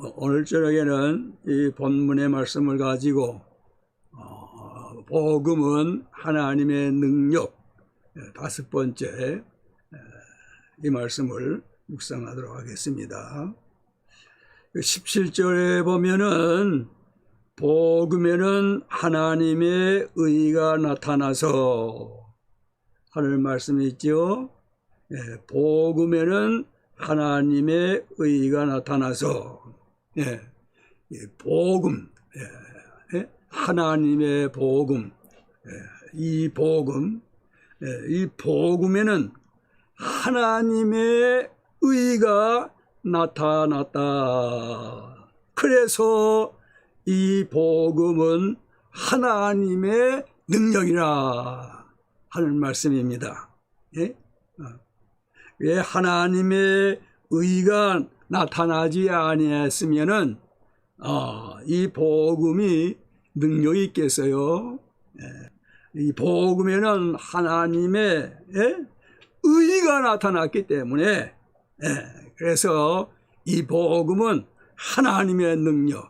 오늘 저녁에는 이 본문의 말씀을 가지고 복음은 하나님의 능력, 다섯 번째 이 말씀을 묵상하도록 하겠습니다. 17절에 보면은 복음에는 하나님의 의가 나타나서 하는 말씀이 있죠. 복음에는 하나님의 의가 나타나서 복음, 하나님의 복음, 이 복음에는 하나님의 의가 나타났다. 그래서 이 복음은 하나님의 능력이라 하는 말씀입니다. 왜 하나님의 의가 나타나지 아니했으면은 이 복음이 능력이 있겠어요? 이 복음에는 하나님의 의가 나타났기 때문에 그래서 이 복음은 하나님의 능력,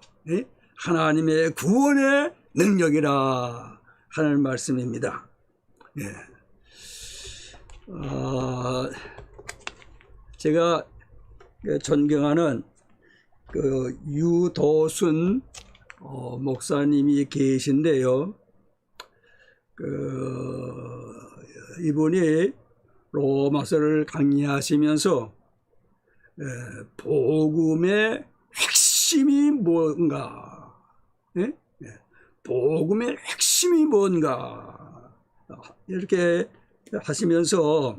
하나님의 구원의 능력이라 하는 말씀입니다. 제가 존경하는 그 유도순 목사님이 계신데요. 이분이 로마서를 강의하시면서 복음의 핵심이 뭔가, 복음의 핵심이 뭔가 이렇게 하시면서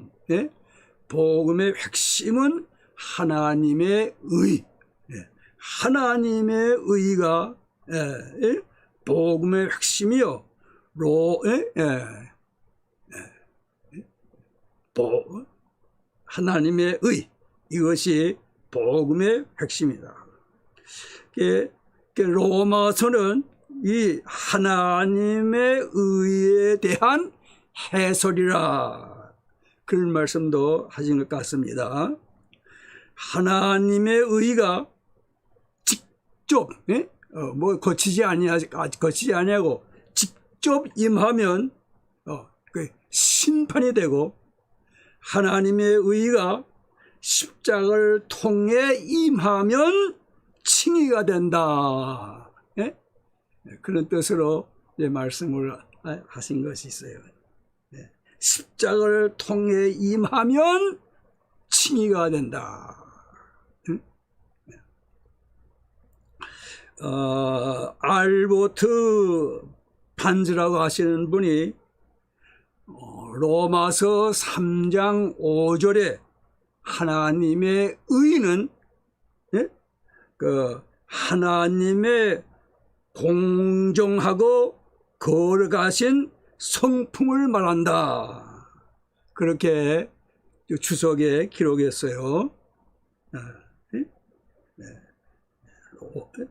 복음의 핵심은 하나님의 의, 하나님의 의가 복음의 핵심이요. 하나님의 의, 이것이 복음의 핵심이다. 로마서는 이 하나님의 의에 대한 해설이라 그런 말씀도 하신 것 같습니다. 하나님의 의가 직접 거치지 아니하고 직접 임하면 심판이 되고, 하나님의 의가 십자가를 통해 임하면 칭의가 된다. 그런 뜻으로 말씀을 하신 것이 있어요. 십자가를 통해 임하면 칭의가 된다. 알보트 반즈라고 하시는 분이 로마서 3장 5절에 하나님의 의는 하나님의 공정하고 거룩하신 성품을 말한다. 그렇게 주석에 기록했어요.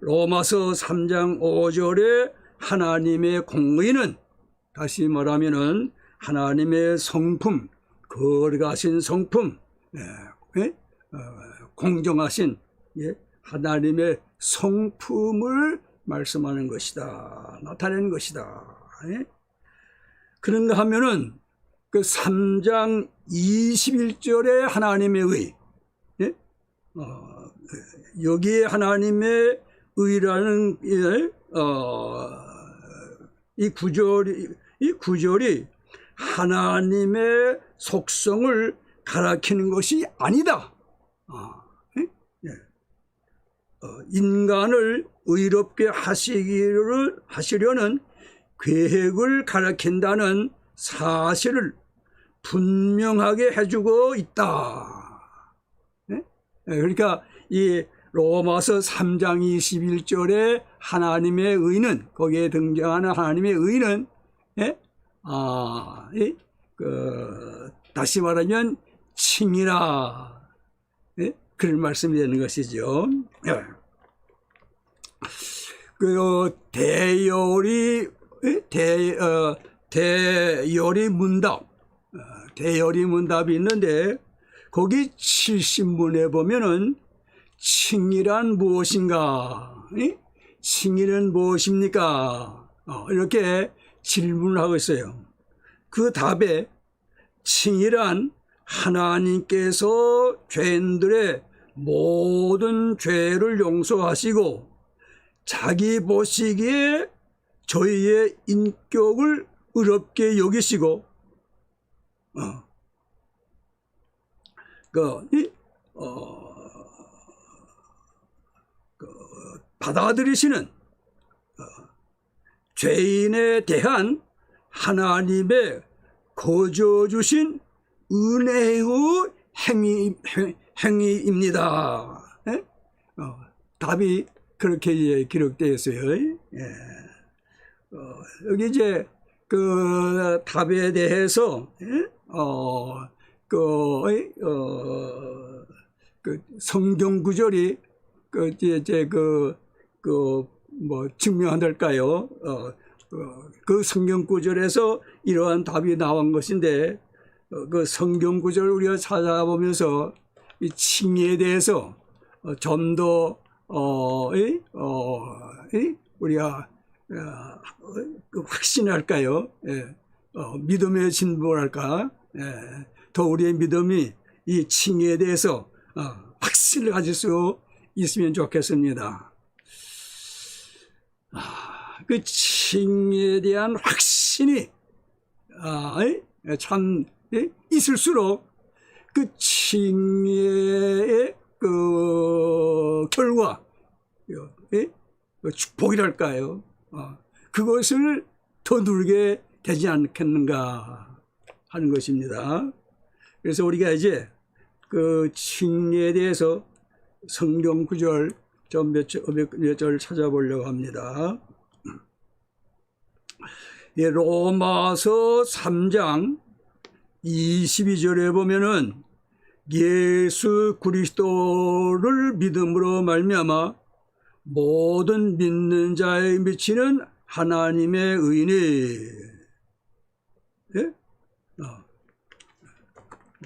로마서 3장 5절에 하나님의 공의는, 다시 말하면은 하나님의 성품, 거룩하신 성품, 공정하신 하나님의 성품을 말씀하는 것이다, 나타내는 것이다. 그런가 하면은 그 3장 21절에 하나님의 의, 여기에 하나님의 의라는 이 구절이 하나님의 속성을 가리키는 것이 아니다. 인간을 의롭게 하시려는 계획을 가리킨다는 사실을 분명하게 해주고 있다. 그러니까 이 로마서 3장 21절에 하나님의 의는, 거기에 등장하는 하나님의 의는 다시 말하면 칭이라, 그런 말씀이 되는 것이죠. 대열이 문답이 있는데, 거기 70문에 보면은 칭의란 무엇인가? 칭의는 무엇입니까? 이렇게 질문을 하고 있어요. 그 답에 칭의란 하나님께서 죄인들의 모든 죄를 용서하시고 자기 보시기에 저희의 인격을 의롭게 여기시고 받아들이시는 죄인에 대한 하나님의 거저 주신 은혜의 행위입니다. 답이 그렇게 기록되어 있어요. 여기 이제 그 답에 대해서 그 성경 구절이 뭐 증명한달까요? 그 성경 구절에서 이러한 답이 나온 것인데 그 성경 구절을 우리가 찾아보면서 이 칭의에 대해서 좀 더 우리가 확신할까요? 믿음의 진보랄까? 더 우리의 믿음이 이 칭의에 대해서 확신을 가질 수 있으면 좋겠습니다. 그 칭의에 대한 확신이 참 있을수록 그 칭의의 그 결과, 축복이랄까요? 그것을 더 누리게 되지 않겠는가 하는 것입니다. 그래서 우리가 이제 그 칭의에 대해서 성경 구절 좀 몇 절 찾아보려고 합니다. 로마서 3장 22절에 보면은 예수 그리스도를 믿음으로 말미암아 모든 믿는 자에 미치는 하나님의 의니,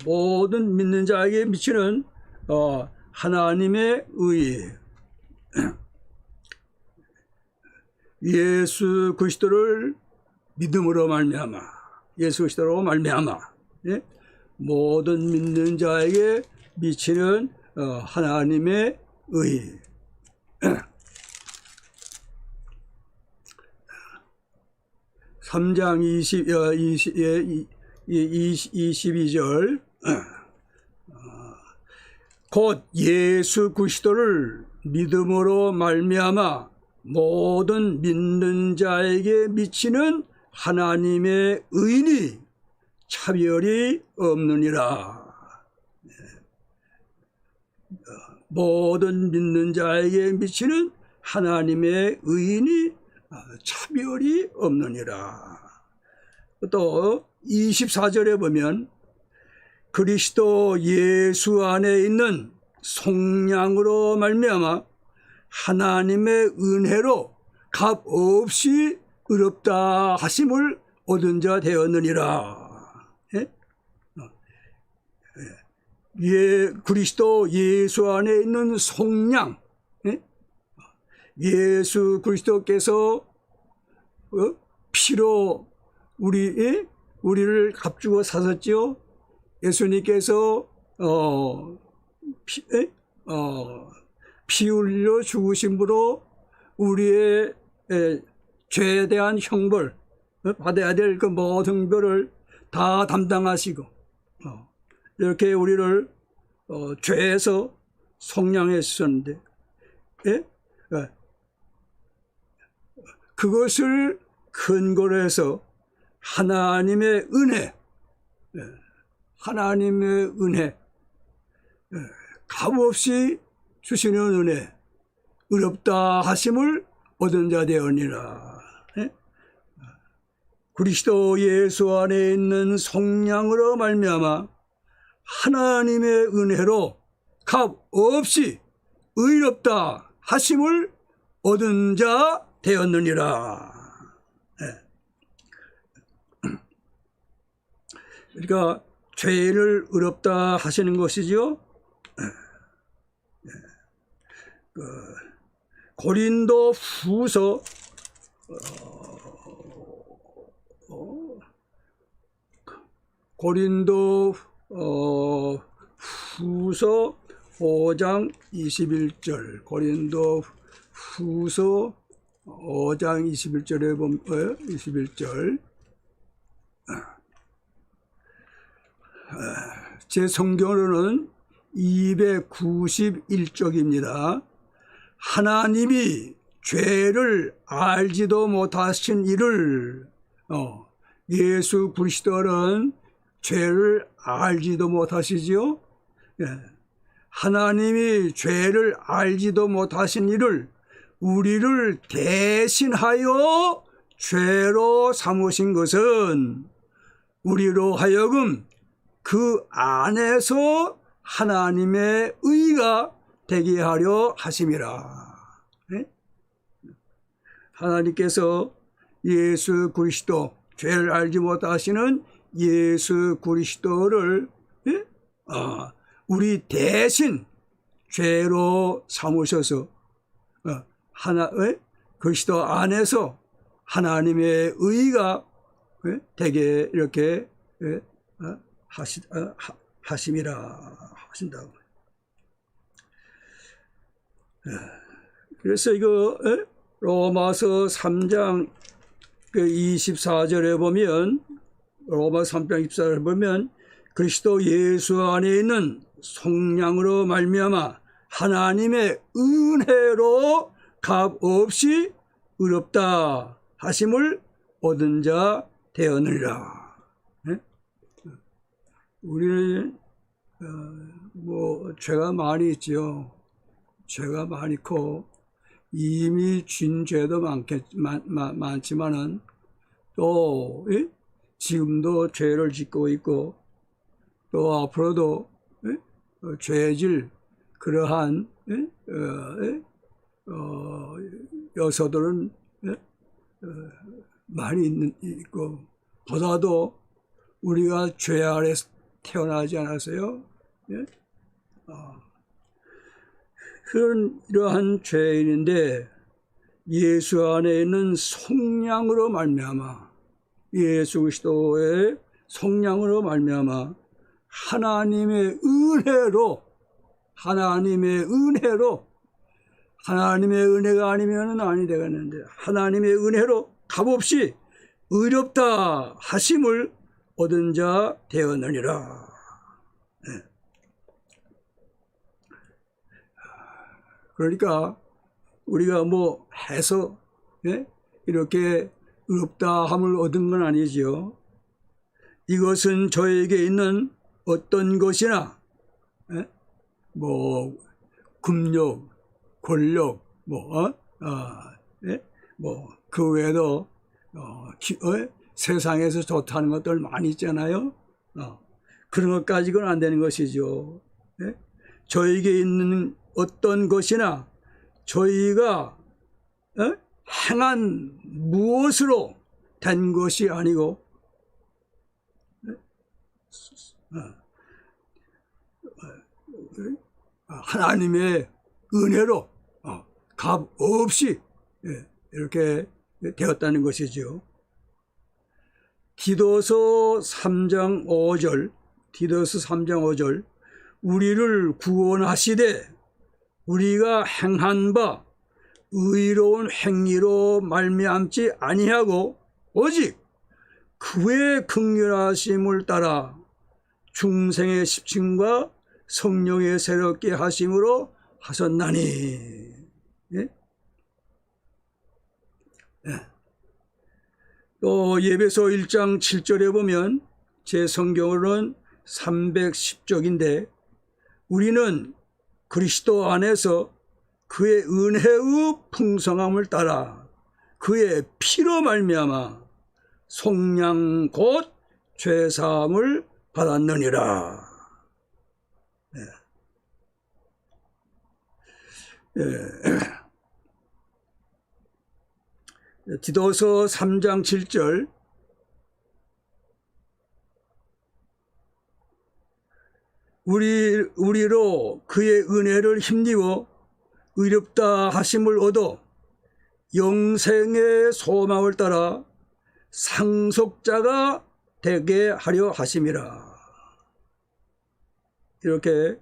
모든 믿는 자에게 미치는 하나님의 의, 예수 그리스도를 믿음으로 말미암아, 예수 그리스도로 말미암아 모든 믿는 자에게 미치는 하나님의 의. 3장 22절 곧 예수 그리스도를 믿음으로 말미암아 모든 믿는 자에게 미치는 하나님의 의인이 차별이 없느니라. 모든 믿는 자에게 미치는 하나님의 의인이 차별이 없느니라. 또 24절에 보면 그리스도 예수 안에 있는 속량으로 말미암아 하나님의 은혜로 값없이 의롭다 하심을 얻은 자 되었느니라. 그리스도 예수 안에 있는 속량, 예수 그리스도께서 피로 우리를 값주고 사셨지요. 예수님께서 피 흘려 죽으심으로 우리의 죄에 대한 형벌, 받아야 될 그 모든 것을 다 담당하시고 이렇게 우리를 죄에서 속량해 주셨는데 그것을 근거로 해서 하나님의 은혜, 하나님의 은혜, 값없이 주시는 은혜, 의롭다 하심을 얻은 자 되었느니라. 그리스도 예수 안에 있는 속량으로 말미암아 하나님의 은혜로 값없이 의롭다 하심을 얻은 자 되었느니라. 그러니까 죄를 의롭다 하시는 것이죠. 고린도 후서 고린도 후서 5장 21절, 고린도 후서 5장 21절에 보면 21절, 제 성경으로는 291쪽입니다. 하나님이 죄를 알지도 못하신 이를, 예수 그리스도는 죄를 알지도 못하시지요. 예. 하나님이 죄를 알지도 못하신 이를 우리를 대신하여 죄로 삼으신 것은 우리로 하여금 그 안에서 하나님의 의가 되게 하려 하심이라. 네? 하나님께서 예수 그리스도, 죄를 알지 못하시는 예수 그리스도를 우리 대신 죄로 삼으셔서 그리스도 안에서 하나님의 의가 되게 이렇게 하심이라 하신다고. 그래서 이거 로마서 3장 24절에 보면, 로마서 3장 24절에 보면 그리스도 예수 안에 있는 속량으로 말미암아 하나님의 은혜로 값없이 의롭다 하심을 얻은 자 되었느니라. 우리는 죄가 많이 있죠. 죄가 많고 이미 진 죄도 많지만은 또 지금도 죄를 짓고 있고 또 앞으로도 죄질 그러한 여서들은 많이 있고, 보다도 우리가 죄 아래서 태어나지 않았어요. 그런 이러한 죄인인데 예수 안에 있는 속량으로 말미암아, 예수 그리스도의 속량으로 말미암아 하나님의 은혜가 아니면은 아니 되겠는데 하나님의 은혜로 값없이 의롭다 하심을 얻은 자 되었느니라. 네. 그러니까 우리가 해서 이렇게 의롭다 함을 얻은 건 아니지요. 이것은 저에게 있는 어떤 것이나 금욕, 권력, 그 외에도 세상에서 좋다는 것들 많이 있잖아요. 그런 것 가지고는 안 되는 것이죠. 저에게 있는 어떤 것이나 저희가 행한 무엇으로 된 것이 아니고 하나님의 은혜로 값없이 이렇게 되었다는 것이죠. 디도서 3장 5절 우리를 구원하시되 우리가 행한 바 의로운 행위로 말미암지 아니하고 오직 그의 긍휼하심을 따라 중생의 십층과 성령의 새롭게 하심으로 하셨나니. 또 예배소 1장 7절에 보면 제 성경으로는 310쪽인데 우리는 그리스도 안에서 그의 은혜의 풍성함을 따라 그의 피로 말미암아 속량 곧 죄사함을 받았느니라. 디도서 3장 7절 우리로 그의 은혜를 힘입어 의롭다 하심을 얻어 영생의 소망을 따라 상속자가 되게 하려 하심이라. 이렇게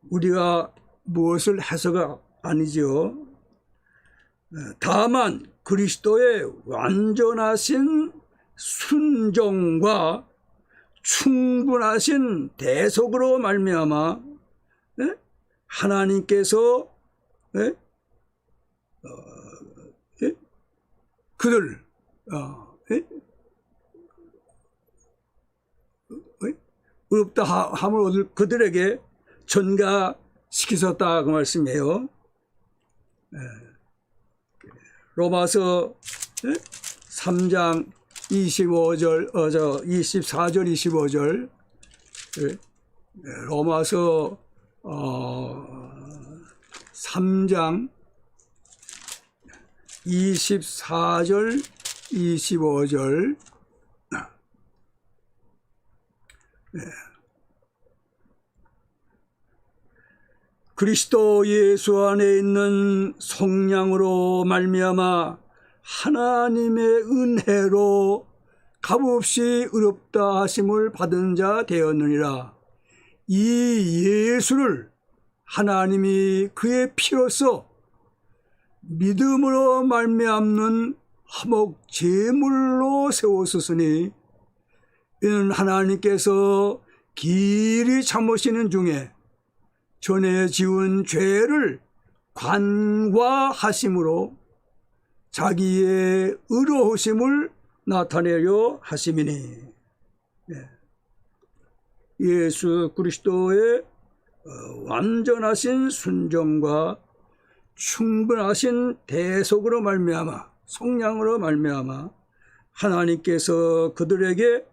우리가 무엇을 해서가 아니죠. 다만 그리스도의 완전하신 순종과 충분하신 대속으로 말미암아 하나님께서 그들 의롭다 함을 얻을 그들에게 전가시키셨다 그 말씀이에요. 로마서 3장 25절, 24절, 25절, 로마서 3장 24절, 25절, 그리스도 예수 안에 있는 성령으로 말미암아 하나님의 은혜로 값없이 의롭다 하심을 받은 자 되었느니라. 이 예수를 하나님이 그의 피로써 믿음으로 말미암는 화목 제물로 세우셨으니 이는 하나님께서 길이 참으시는 중에 전에 지은 죄를 관과하심으로 자기의 의로우심을 나타내려 하심이니. 예수 그리스도의 완전하신 순종과 충분하신 대속으로 말미암아 성량으로 말미암아 하나님께서 그들에게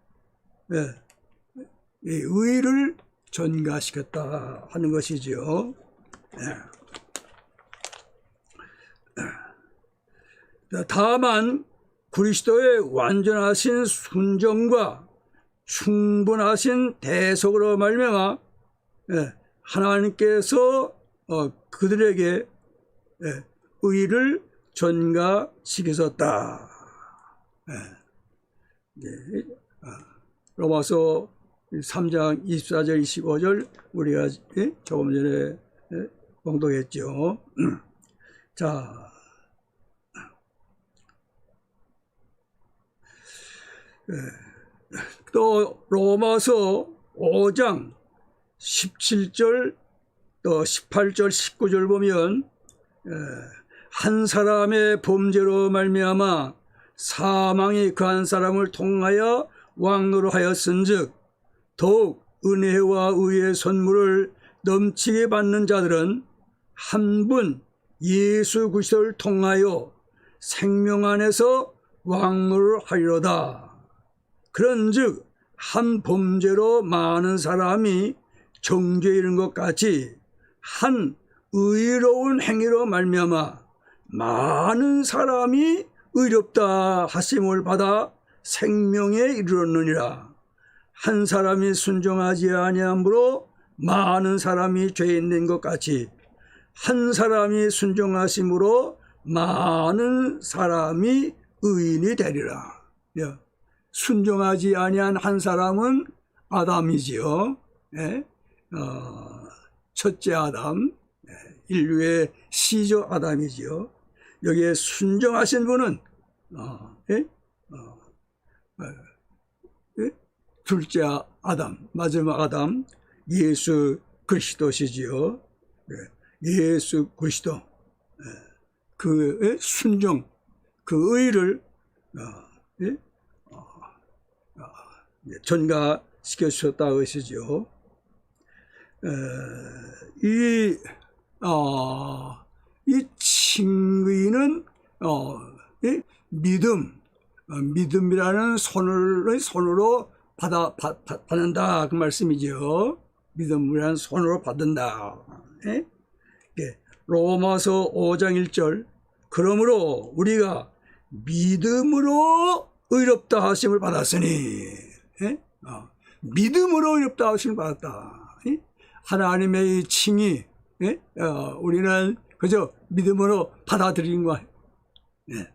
이 의를 전가시켰다 하는 것이지요. 다만 그리스도의 완전하신 순종과 충분하신 대속으로 말미암아 하나님께서 그들에게 의를 전가시키셨다. 로마서 3장 24절 25절 우리가 조금 전에 봉독했죠. 자, 또 로마서 5장 17절 또 18절 19절 보면 한 사람의 범죄로 말미암아 사망이 그 한 사람을 통하여 왕노로 하였은즉 더욱 은혜와 의의 선물을 넘치게 받는 자들은 한 분 예수 그리스도를 통하여 생명 안에서 왕노를 하리로다. 그런즉 한 범죄로 많은 사람이 정죄에 이른 것 같이 한 의로운 행위로 말미암아 많은 사람이 의롭다 하심을 받아 생명에 이르렀느니라. 한 사람이 순종하지 아니함으로 많은 사람이 죄 있는 것 같이 한 사람이 순종하심으로 많은 사람이 의인이 되리라. 순종하지 아니한 한 사람은 아담이지요. 첫째 아담, 인류의 시조 아담이지요. 여기에 순종하신 분은 둘째 아담, 마지막 아담, 예수 그리스도시지요. 예수 그리스도, 그 순종, 그 의를 전가시켜 주셨다 것이죠. 이 칭의는 믿음이라는 손으로 받는다 그 말씀이죠. 믿음이라는 손으로 받는다. 로마서 5장 1절 그러므로 우리가 믿음으로 의롭다 하심을 받았으니 믿음으로 의롭다 하심을 받았다. 하나님의 칭의, 예? 우리는 그저 믿음으로 받아들인 거예요. 예.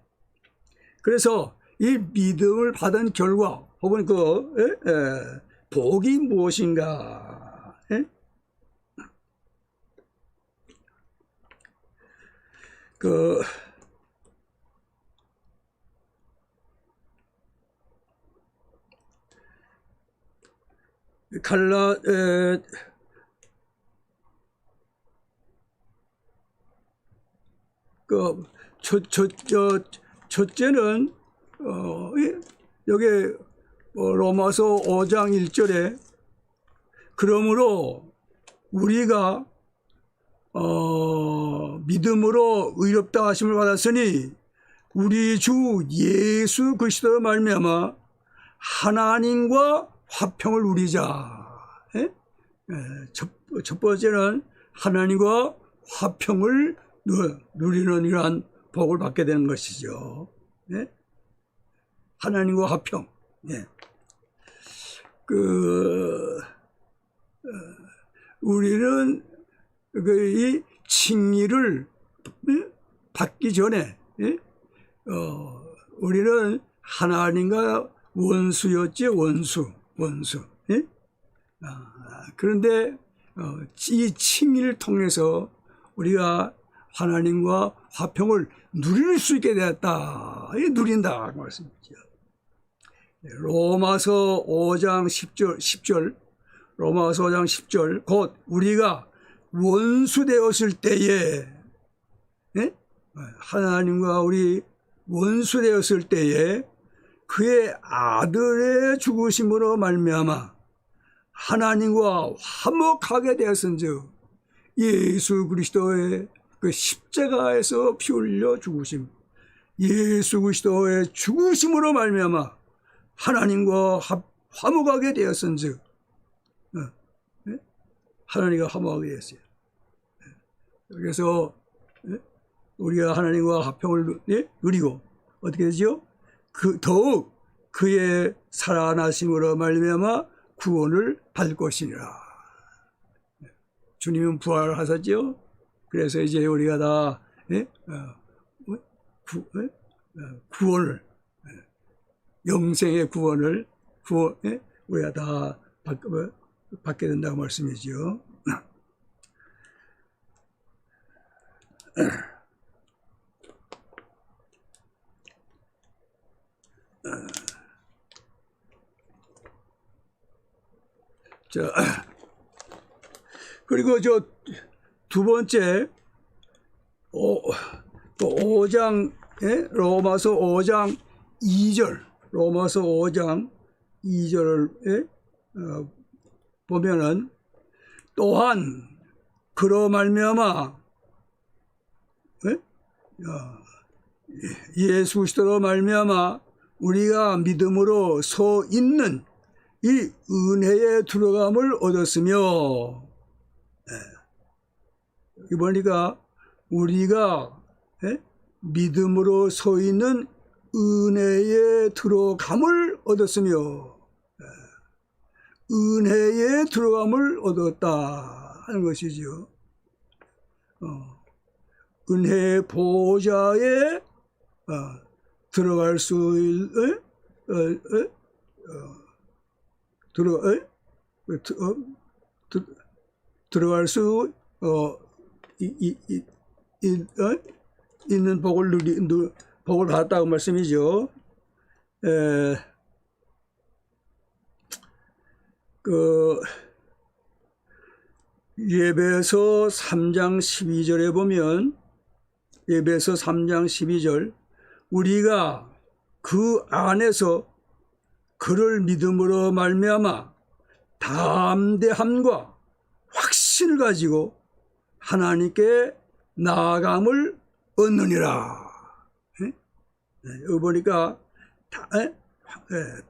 그래서 이 믿음을 받은 결과 혹은 복이 무엇인가? 예? 첫째는 여기 로마서 5장 1절에 그러므로 우리가 믿음으로 의롭다 하심을 받았으니 우리 주 예수 그리스도로 말미암아 하나님과 화평을 누리자. 예? 첫 번째는 하나님과 화평을 누리는 이러한 복을 받게 되는 것이죠. 예? 하나님과 화평. 예. 우리는 이 칭의를 받기 전에 우리는 하나님과 원수였지, 원수. 예? 그런데 이 칭의를 통해서 우리가 하나님과 화평을 누릴 수 있게 되었다. 누린다 그 말씀이죠. 로마서 5장 10절 로마서 5장 10절 곧 우리가 원수 되었을 때에, 예? 하나님과 우리 원수 되었을 때에 그의 아들의 죽으심으로 말미암아 하나님과 화목하게 되었은즉 예수 그리스도의 그 십자가에서 피 흘려 죽으심, 예수 그리스도의 죽으심으로 말미암아 하나님과 화목하게 되었은즉, 하나님과 화목하게 되었어요. 그래서 우리가 하나님과 화평을 누리고 어떻게 되죠? 더욱 그의 살아나심으로 말미암아 구원을 받을 것이니라. 주님은 부활하셨죠. 그래서 이제 우리가 다 구원을, 영생의 구원을 우리가 다 받게 된다고 말씀이죠. 자, 그리고 두 번째, 5장, 로마서 5장 2절, 로마서 5장 2절에 보면은 또한 그로 말미암아 예수 그리스도로 말미암아 우리가 믿음으로 서 있는 이 은혜에 들어감을 얻었으며, 여기 보니까 우리가 믿음으로 서 있는 은혜에 들어감을 얻었으며, 은혜에 들어감을 얻었다 하는 것이죠. 은혜의 보좌에 들어갈 수 들어갈 수 있는 복을 받았다고 말씀이죠. 예배서 3장 12절에 보면, 예배서 3장 12절, 우리가 그 안에서 그를 믿음으로 말미암아 담대함과 확신을 가지고 하나님께 나아감을 얻느니라. 여기 보니까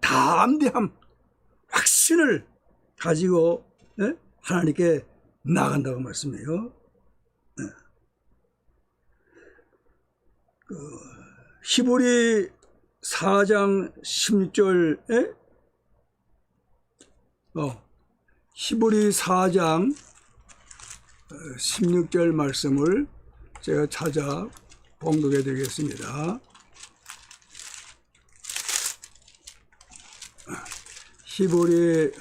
담대함, 확신을 가지고 하나님께 나아간다고 말씀해요. 히브리 4장 16절에 히브리 4장 16절 말씀을 제가 찾아 봉독해 드리겠습니다. 히브리서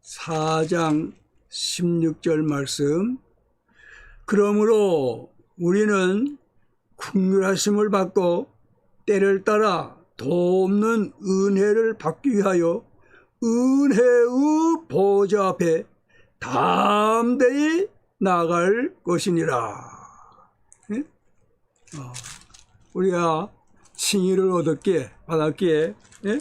4장 16절 말씀. 그러므로 우리는 긍휼하심을 받고 때를 따라 돕는 은혜를 받기 위하여 은혜의 보좌 앞에 담대히 나아갈 것이니라. 예? 우리가 칭의를 받았기에 예?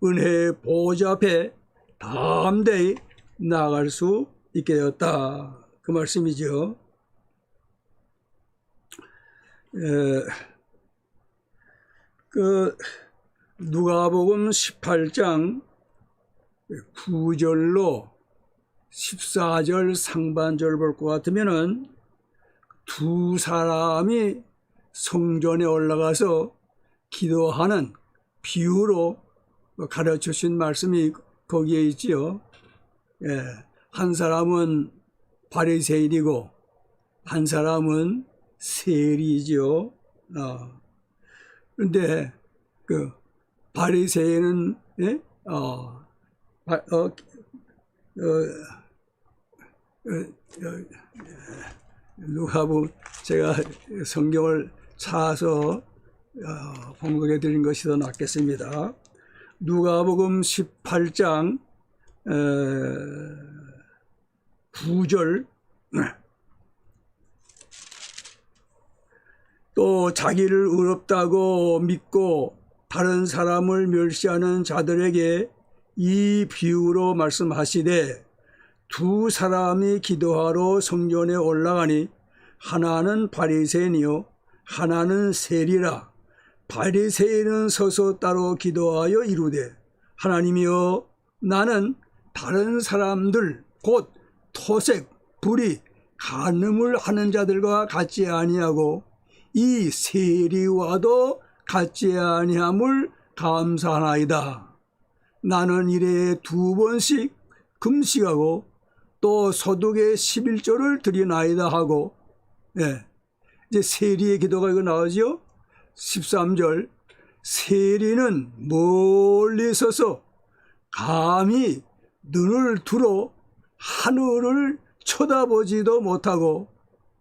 은혜의 보좌 앞에 담대히 나아갈 수 있게 되었다. 그 말씀이죠. 누가복음 18장 9절로 14절 상반절 볼 것 같으면은 두 사람이 성전에 올라가서 기도하는 비유로 가르쳐 주신 말씀이 거기에 있지요. 한 사람은 바리새인이고 한 사람은 세리지요. 그런데 그 바리새인은 누가복음 제가 성경을 찾아서 봉독해 드린 것이 더 낫겠습니다. 누가복음 18장 9절. 또 자기를 의롭다고 믿고 다른 사람을 멸시하는 자들에게 이 비유로 말씀하시되 두 사람이 기도하러 성전에 올라가니 하나는 바리새인이요 하나는 세리라. 바리새인은 서서 따로 기도하여 이르되 하나님이여 나는 다른 사람들 곧 토색, 불의, 간음을 하는 자들과 같지 아니하고 이 세리와도 같지 아니함을 감사하나이다. 나는 일에 2번씩 금식하고 또 소득의 11조를 드리나이다 하고. 이제 세리의 기도가 이거 나오죠. 13절. 세리는 멀리 서서 감히 눈을 들어 하늘을 쳐다보지도 못하고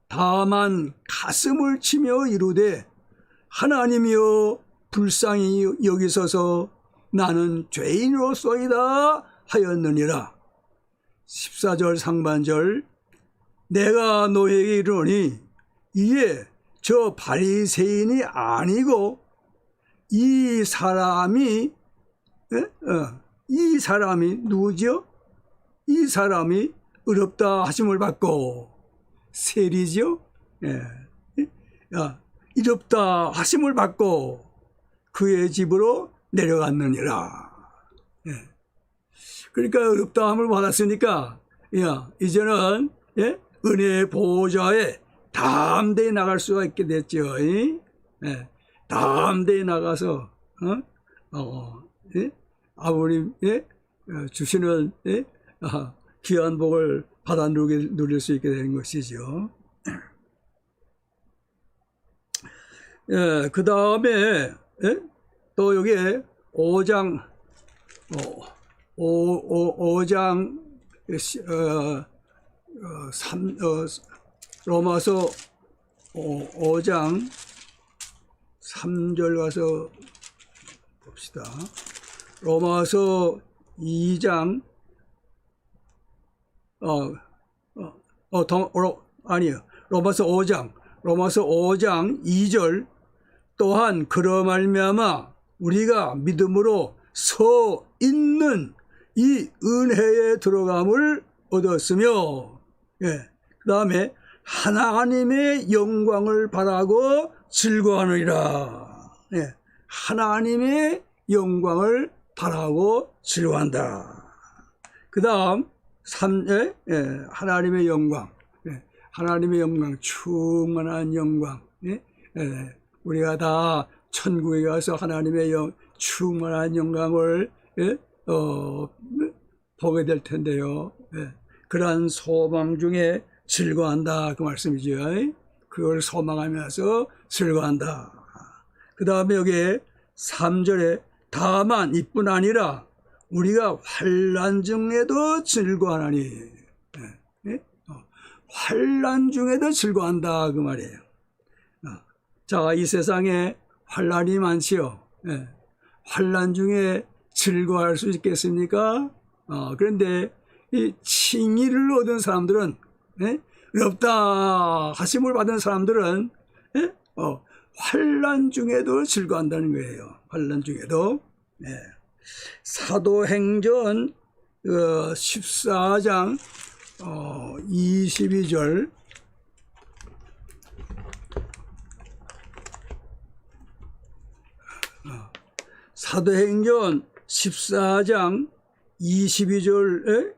다만 가슴을 치며 이르되 하나님이여 불쌍히 여기소서 나는 죄인으로소이다 하였느니라. 14절 상반절. 내가 너에게 이르노니 이에 저 바리새인이 아니고 이 사람이 누구죠? 이 사람이 의롭다 하심을 받고 세리죠. 의롭다 하심을 받고 그의 집으로 내려갔느니라. 그러니까 의롭다함을 받았으니까 이제는 은혜의 보좌에 담대히 나갈 수가 있게 됐죠. 담대히 나가서 아버님 주시는 귀한 복을 받아 누릴 수 있게 되는 것이죠. 그 다음에 또 여기에 5장 5장 로마서 5장 3절 가서 봅시다. 로마서 2장 아니요. 로마서 5장 2절. 또한 그러 말미암아 우리가 믿음으로 서 있는 이 은혜에 들어감을 얻었으며, 그 다음에 하나님의 영광을 바라고 즐거워하느니라. 하나님의 영광을 바라고 즐거워한다. 그 다음 하나님의 영광, 하나님의 영광, 충만한 영광. 우리가 다 천국에 가서 하나님의 충만한 영광을 보게 될 텐데요. 예. 그러한 소망 중에 즐거워한다 그 말씀이죠. 그걸 소망하면서 즐거워한다. 그 다음에 여기에 3절에 다만 이뿐 아니라 우리가 환난 중에도 즐거워하나니. 예? 환난 중에도 즐거워한다 그 말이에요. 자, 이 세상에 환난이 많지요. 예. 환난 중에 즐거워할 수 있겠습니까? 그런데 이 칭의를 얻은 사람들은, 예? 의롭다 하심을 받은 사람들은, 예? 환난 중에도 즐거워한다는 거예요. 환난 중에도. 예. 사도행전 14장 22절. 사도행전 14장 22절에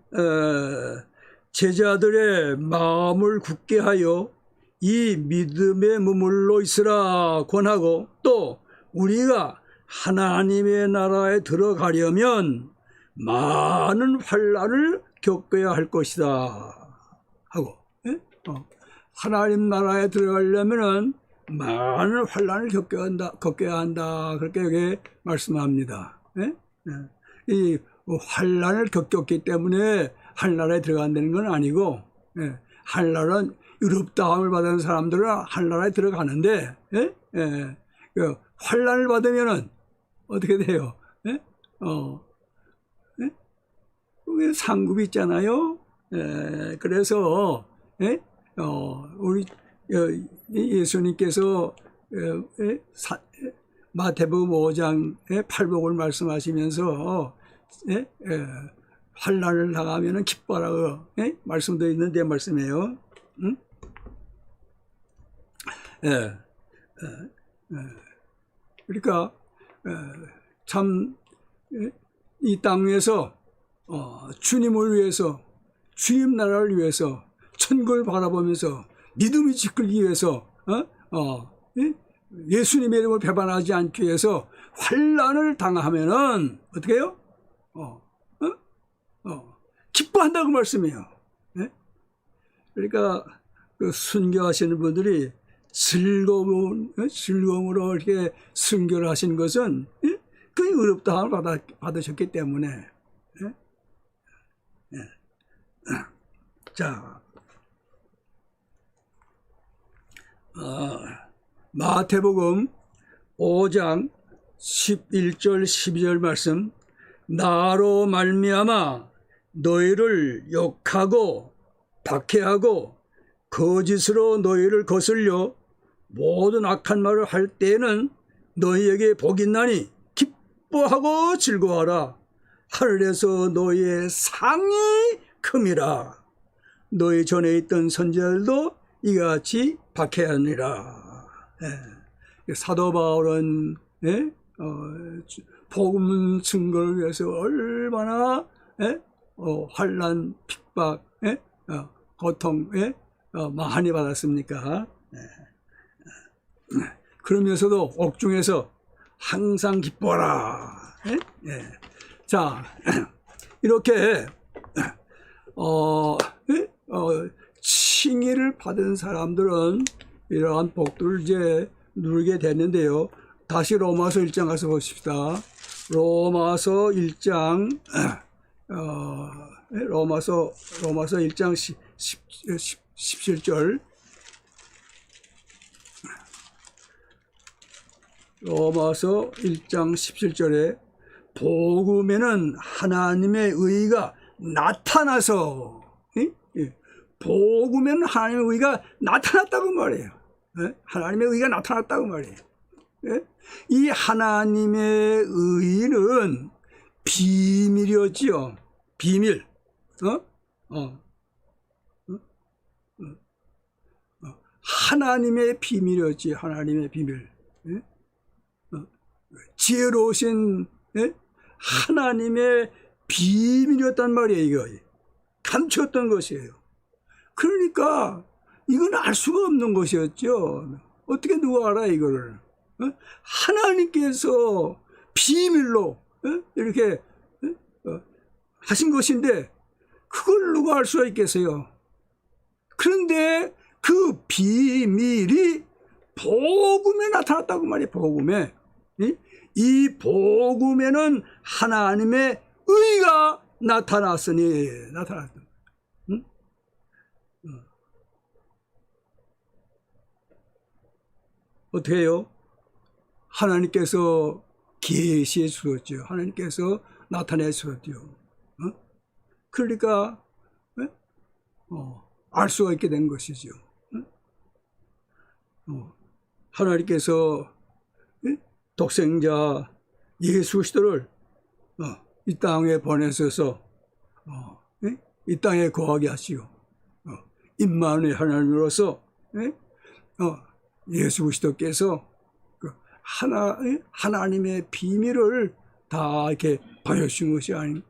제자들의 마음을 굳게 하여 이 믿음에 머물러 있으라 권하고, 또 우리가 하나님의 나라에 들어가려면 많은 환난을 겪어야 할 것이다 하고, 하나님 나라에 들어가려면은 많은 환난을 겪어야 한다 그렇게 여기 말씀합니다. 이 환난을 겪었기 때문에 하늘나라에 들어간다는 건 아니고, 하늘나라는 의롭다함을 받은 사람들은 하늘나라에 들어가는데, 환난을 받으면은 어떻게 돼요? 상급이 있잖아요. 그래서 우리 예수님께서 마태복음 5장의 팔복을 말씀하시면서 환난을 당하면은 기뻐하라고 말씀도 있는데 말씀이에요. 응? 그러니까 참 이 땅에서 주님을 위해서, 주님 나라를 위해서, 천국을 바라보면서 믿음이 지키기 위해서, 예수님의 이름을 배반하지 않기 위해서 환난을 당하면은 어떻게 해요? 기뻐한다고 말씀이에요. 그러니까 그 순교하시는 분들이 즐거움으로 이렇게 순교를 하신 것은 그 의롭다함을 받으셨기 때문에. 자, 마태복음 5장 11절 12절 말씀. 나로 말미암아 너희를 욕하고 박해하고 거짓으로 너희를 거슬려 모든 악한 말을 할 때에는 너희에게 복이 있나니 기뻐하고 즐거워하라. 하늘에서 너희의 상이 큼이라. 너희 전에 있던 선지자들도 이같이 박해하니라. 사도 바울은 복음 증거를 위해서 얼마나 환난, 핍박, 고통 많이 받았습니까? 그러면서도 옥중에서 항상 기뻐라. 자, 이렇게 칭의를 받은 사람들은 이러한 복들을 이제 누리게 됐는데요. 다시 로마서 1장 가서 보십시다. 로마서 1장 로마서 1장 17절. 로마서 1장 17절에 복음에는 하나님의 의가 나타나서, 복음에는 하나님의 의가 나타났다고 말해요. 하나님의 의가 나타났다고 말해요. 이 하나님의 의는 비밀이었지요. 비밀. 하나님의 비밀이었지. 하나님의 비밀. 지혜로우신 하나님의 비밀이었단 말이에요. 이거 감추었던 것이에요. 그러니까 이건 알 수가 없는 것이었죠. 어떻게 누가 알아 이거를? 하나님께서 비밀로 이렇게 하신 것인데 그걸 누가 알 수가 있겠어요? 그런데 그 비밀이 복음에 나타났다고 말이에요. 복음에. 이 복음에는 하나님의 의가 나타났으니 나타났다. 응? 어떻게 해요? 하나님께서 계시해 주었죠. 하나님께서 나타내 주었죠. 그러니까 알 수가 있게 된 것이죠. 하나님께서 독생자 예수 그리스도를 이 땅에 보내셔서 이 땅에 거하게 하시고 임마누엘 하나님으로서 예수 그리스도께서 하나님의 비밀을 다 이렇게 보여주신 것이 아닌.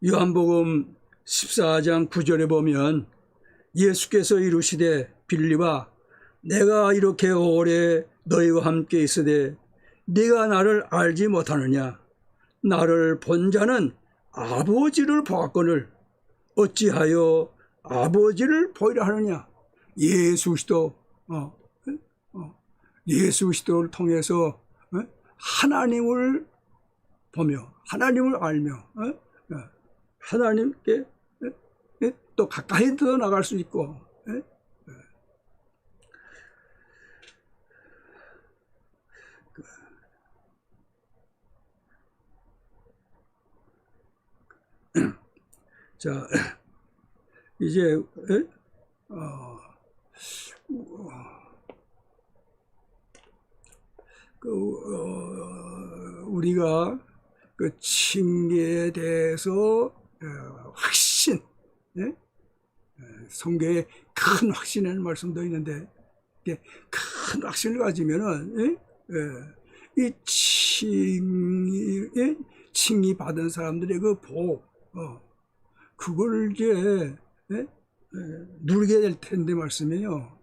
요한복음 14장 9절에 보면 예수께서 이르시되 빌립아 내가 이렇게 오래 너희와 함께 있으되 네가 나를 알지 못하느냐. 나를 본 자는 아버지를 보았거늘 어찌하여 아버지를 보이라 하느냐. 예수 그리스도 예수 그리스도를 통해서 하나님을 보며 하나님을 알며 하나님께 또 가까이 더 나갈 수 있고. 자, 이제 우리가 그 칭의에 대해서 확신, 성경에 큰 확신이라는 말씀도 있는데 큰 확신을 가지면은 이 칭의 받은 사람들의 그 복, 그걸 이제 누리게 될 텐데 말씀이에요.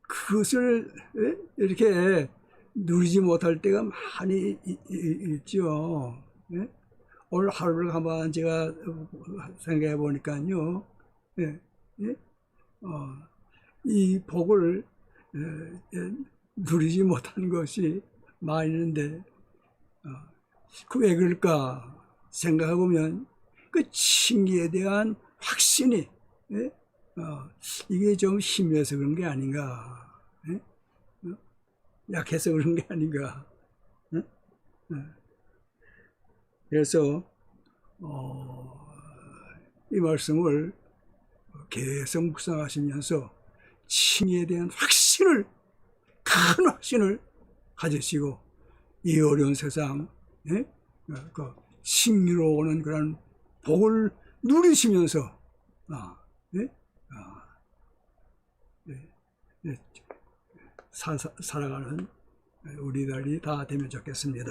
그것을 이렇게 누리지 못할 때가 많이 있죠. 오늘 하루를 한번 제가 생각해 보니까요, 이 복을 누리지 못한 것이 많이 있는데, 그 왜 그럴까 생각해 보면 그 칭의에 대한 확신이 이게 좀 힘해서 그런 게 아닌가, 약해서 그런 게 아닌가. 그래서 이 말씀을 계속 묵상하시면서 칭의에 대한 확신을, 큰 확신을 가지시고 이 어려운 세상 그 칭의로 오는 그런 복을 누리시면서 살아가는 우리들이 다 되면 좋겠습니다.